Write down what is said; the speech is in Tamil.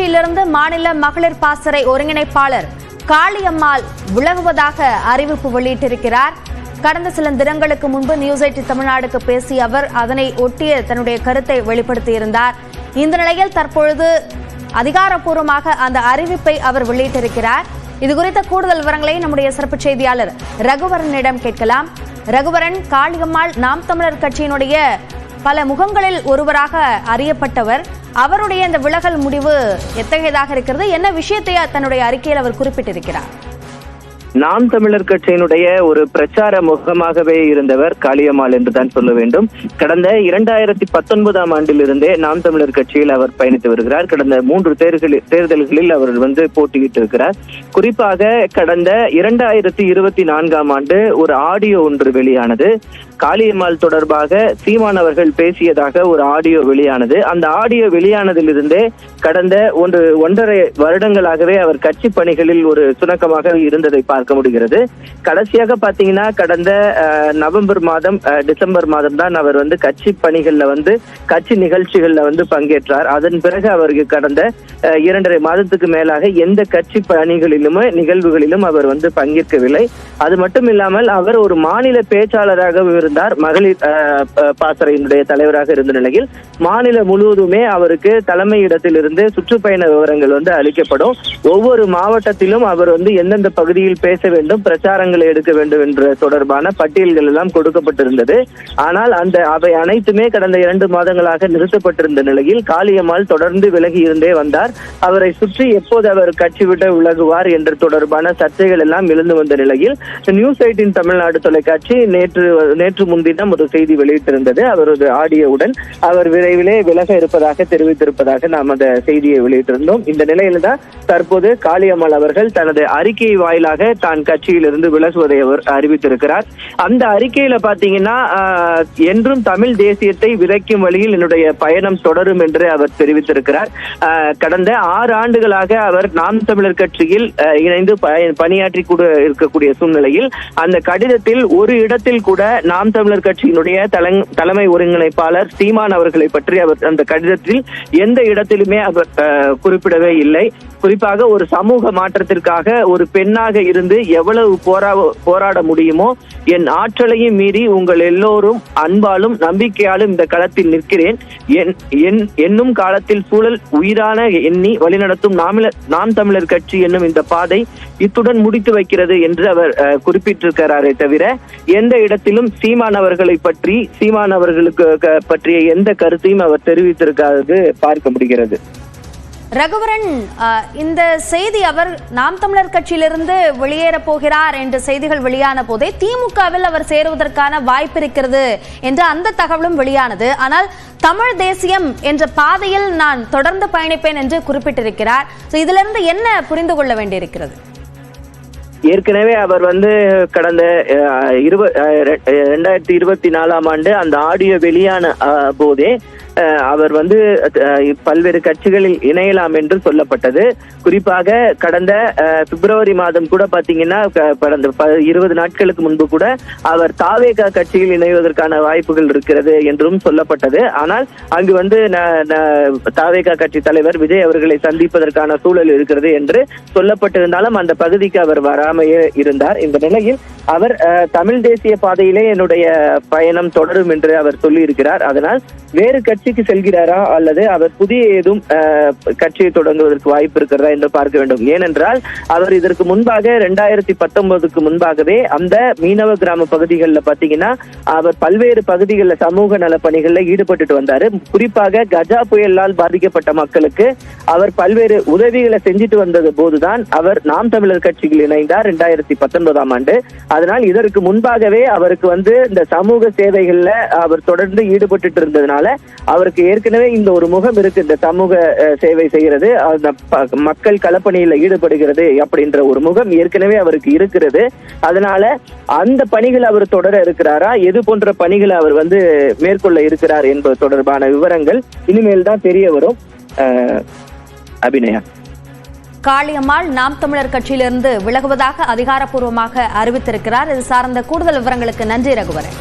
கட்சியிலிருந்து மாநில மகளிர் பாசறை ஒருங்கிணைப்பாளர் காளியம்மாள் விலகுவதாக அறிவிப்பு வெளியிட்டிருக்கிறார். கடந்த சில தினங்களுக்கு முன்பு நியூஸ் 8 தமிழ்நாடுக்கு பேசிய அவர் அதனை ஒட்டிய தன்னுடைய கருத்தை வெளிப்படுத்தியிருந்தார். இந்த நிலையில் தற்பொழுது அதிகாரப்பூர்வமாக அந்த அறிவிப்பை அவர் வெளியிட்டிருக்கிறார். இது குறித்த கூடுதல் விவரங்களை நம்முடைய சிறப்பு செய்தியாளர் ரகுவரனிடம் கேட்கலாம். ரகுவரன், காளியம்மாள் நாம் தமிழர் கட்சியினுடைய பல முகங்களில் ஒருவராக அறியப்பட்டவர். அவருடைய இந்த விலகல் முடிவு எத்தகையதாக இருக்கிறது? என்ன விஷயத்தை தன்னுடைய அறிக்கையில் அவர் குறிப்பிட்டிருக்கிறார்? நாம் தமிழர் கட்சியினுடைய ஒரு பிரச்சார முகமாகவே இருந்தவர் காளியம்மாள் என்றுதான் சொல்ல வேண்டும். கடந்த 2019ஆம் ஆண்டிலிருந்தே நாம் தமிழர் கட்சியில் அவர் பயணித்து வருகிறார். கடந்த 3 தேர்தல்களில் அவர் போட்டியிட்டு இருக்கிறார். குறிப்பாக கடந்த 2024ஆம் ஆண்டு ஒரு ஆடியோ ஒன்று வெளியானது. காளியம்மாள் தொடர்பாக சீமான் அவர்கள் பேசியதாக ஒரு ஆடியோ வெளியானது. அந்த ஆடியோ வெளியானதிலிருந்தே கடந்த 1.5 வருடங்களாகவே அவர் கட்சி பணிகளில் ஒரு சுணக்கமாக இருந்ததை பார்க்க முடிகிறது. கடைசியாக பாத்தீங்கன்னா கடந்த நவம்பர் மாதம் டிசம்பர் மாதம் தான் அவர் கட்சி பணிகள்ல கட்சி நிகழ்ச்சிகள்ல பங்கேற்றார். அதன் பிறகு அவருக்கு கடந்த 2.5 மாதத்துக்கு மேலாக எந்த கட்சி பணிகளிலும் நிகழ்வுகளிலும் அவர் பங்கேற்கவில்லை. அது மட்டும் இல்லாமல் அவர் ஒரு மாநில பேச்சாளராக இருந்தார். மகளிர் பாசறையினுடைய தலைவராக இருந்த நிலையில் மாநிலம் முழுவதுமே அவருக்கு தலைமையிடத்திலிருந்து சுற்றுப்பயண விவரங்கள் அளிக்கப்படும். ஒவ்வொரு மாவட்டத்திலும் அவர் எந்தெந்த பகுதியில் பேச வேண்டும், பிரச்சாரங்களை எடுக்க வேண்டும் என்ற தொடர்பான பட்டியல்கள் எல்லாம் கொடுக்கப்பட்டிருந்தது. ஆனால் அவை அனைத்துமே கடந்த 2 மாதங்களாக நிறுத்தப்பட்டிருந்த நிலையில் காளியம்மாள் தொடர்ந்து விலகி இருந்தே வந்தார். அவரை சுற்றி எப்போது அவர் கட்சி விட்டு விலகுவார் என்ற தொடர்பான சர்ச்சைகள் எல்லாம் எழுந்து வந்த நிலையில் நியூஸ் 8 தமிழ்நாடு தொலைக்காட்சி நேற்று முன்தினம் ஒரு செய்தி வெளியிட்டிருந்தது. அவரது ஆடியோவுடன் அவர் விரைவிலே விலக இருப்பதாக தெரிவித்திருப்பதாக நாம் அந்த செய்தியை வெளியிட்டிருந்தோம். இந்த நிலையில தான் தற்போது காளியம்மாள் அவர்கள் தனது அறிக்கை வாயிலாக தான் கட்சியிலிருந்து விலகுவதை அவர் அறிவித்திருக்கிறார். அந்த அறிக்கையில பாத்தீங்கன்னா என்றும் தமிழ் தேசியத்தை விதைக்கும் வழியில் என்னுடைய பயணம் தொடரும் என்று அவர் தெரிவித்திருக்கிறார். கடந்த 6 ஆண்டுகளாக அவர் நாம் தமிழர் கட்சியில் இணைந்து பணியாற்றி கூட இருக்கக்கூடிய சூழ்நிலையில் அந்த கடிதத்தில் ஒரு இடத்தில் கூட நாம் தமிழர் கட்சியினுடைய தலைமை ஒருங்கிணைப்பாளர் சீமான் அவர்களை பற்றி அவர் அந்த கடிதத்தில் எந்த இடத்திலுமே அவர் குறிப்பிடவே இல்லை. குறிப்பாக ஒரு சமூக மாற்றத்திற்காக ஒரு பெண்ணாக இருந்து எவ்வளவு போராட முடியுமோ என் ஆற்றலையும் மீறி உங்கள் எல்லோரும் அன்பாலும் நம்பிக்கையாலும் இந்த களத்தில் நிற்கிறேன். என்னும் காலத்தில் சூழல் உயிரான எண்ணி வழிநடத்தும் நாம் தமிழர் கட்சி என்னும் இந்த பாதை இத்துடன் முடித்து வைக்கிறது என்று அவர் குறிப்பிட்டிருக்கிறாரே தவிர எந்த இடத்திலும் சீமான் அவர்களை பற்றி சீமான் அவர்களுக்கு பற்றிய எந்த கருத்தையும் அவர் தெரிவித்திருக்காதது பார்க்க முடிகிறது. ரகுவரன், இந்த செய்தி அவர் நாம் தமிழர் கட்சியிலிருந்து வெளியேற போகிறார் என்ற செய்திகள் வெளியான போதே திமுகவில் அவர் சேருவதற்கான வாய்ப்பு இருக்கிறது என்ற அந்த தகவலும் வெளியானது. ஆனால் தமிழ் தேசியம் என்ற பாதையில் நான் தொடர்ந்து பயணிப்பேன் என்று குறிப்பிட்டிருக்கிறார். இதிலிருந்து என்ன புரிந்து கொள்ள வேண்டியிருக்கிறது? ஏற்கனவே அவர் கடந்த 2024ஆம் ஆண்டு அந்த ஆடியோ வெளியான போதே அவர் பல்வேறு கட்சிகளில் இணையலாம் என்று சொல்லப்பட்டது. குறிப்பாக கடந்த பிப்ரவரி மாதம் கூட பாத்தீங்கன்னா கடந்த 20 நாட்களுக்கு முன்பு கூட அவர் தாவேகா கட்சியில் இணைவதற்கான வாய்ப்புகள் இருக்கிறது என்றும் சொல்லப்பட்டது. ஆனால் அங்கு தாவேகா கட்சி தலைவர் விஜய் அவர்களை சந்திப்பதற்கான சூழல் இருக்கிறது என்று சொல்லப்பட்டிருந்தாலும் அந்த பகுதிக்கு அவர் வராமையே இருந்தார். இந்த நிலையில் அவர் தமிழ் தேசிய பாதையிலே என்னுடைய பயணம் தொடரும் என்று அவர் சொல்லி இருக்கிறார். அதனால் வேறு கட்சிக்கு செல்கிறாரா அல்லது அவர் புதிய ஏதும் கட்சியை தொடங்குவதற்கு வாய்ப்பு இருக்கிறதா என்று பார்க்க வேண்டும். ஏனென்றால் அவர் இதற்கு முன்பாக 2019க்கு முன்பாகவே அந்த மீனவ கிராம பகுதிகளில் பாத்தீங்கன்னா அவர் பல்வேறு பகுதிகளில் சமூக நல பணிகளில் ஈடுபட்டு வந்தாரு. குறிப்பாக கஜா புயலால் பாதிக்கப்பட்ட மக்களுக்கு அவர் பல்வேறு உதவிகளை செஞ்சுட்டு வந்தது போதுதான் அவர் நாம் தமிழர் கட்சியில் இணைந்தார் 2019ஆம் ஆண்டு. அதனால் இதற்கு முன்பாகவே அவருக்கு இந்த சமூக சேவைகள்ல அவர் தொடர்ந்து ஈடுபட்டு இருந்ததுனால அவருக்கு ஏற்கனவே இந்த ஒரு முகம் இருக்கு, இந்த சமூக சேவை செய்கிறது, மக்கள் களப்பணியில ஈடுபடுகிறது அப்படின்ற ஒரு முகம் ஏற்கனவே அவருக்கு இருக்கிறது. அதனால அந்த பணிகளை அவர் தொடர இருக்கிறாரா, எது போன்ற பணிகளை அவர் மேற்கொள்ள இருக்கிறார் என்பது தொடர்பான விவரங்கள் இனிமேல் தான் தெரிய வரும். அபிநயா, காளியம்மாள் நாம் தமிழர் கட்சியிலிருந்து விலகுவதாக அதிகாரப்பூர்வமாக அறிவித்திருக்கிறார். இது சார்ந்த கூடுதல் விவரங்களுக்கு நன்றி ரகுவரன்.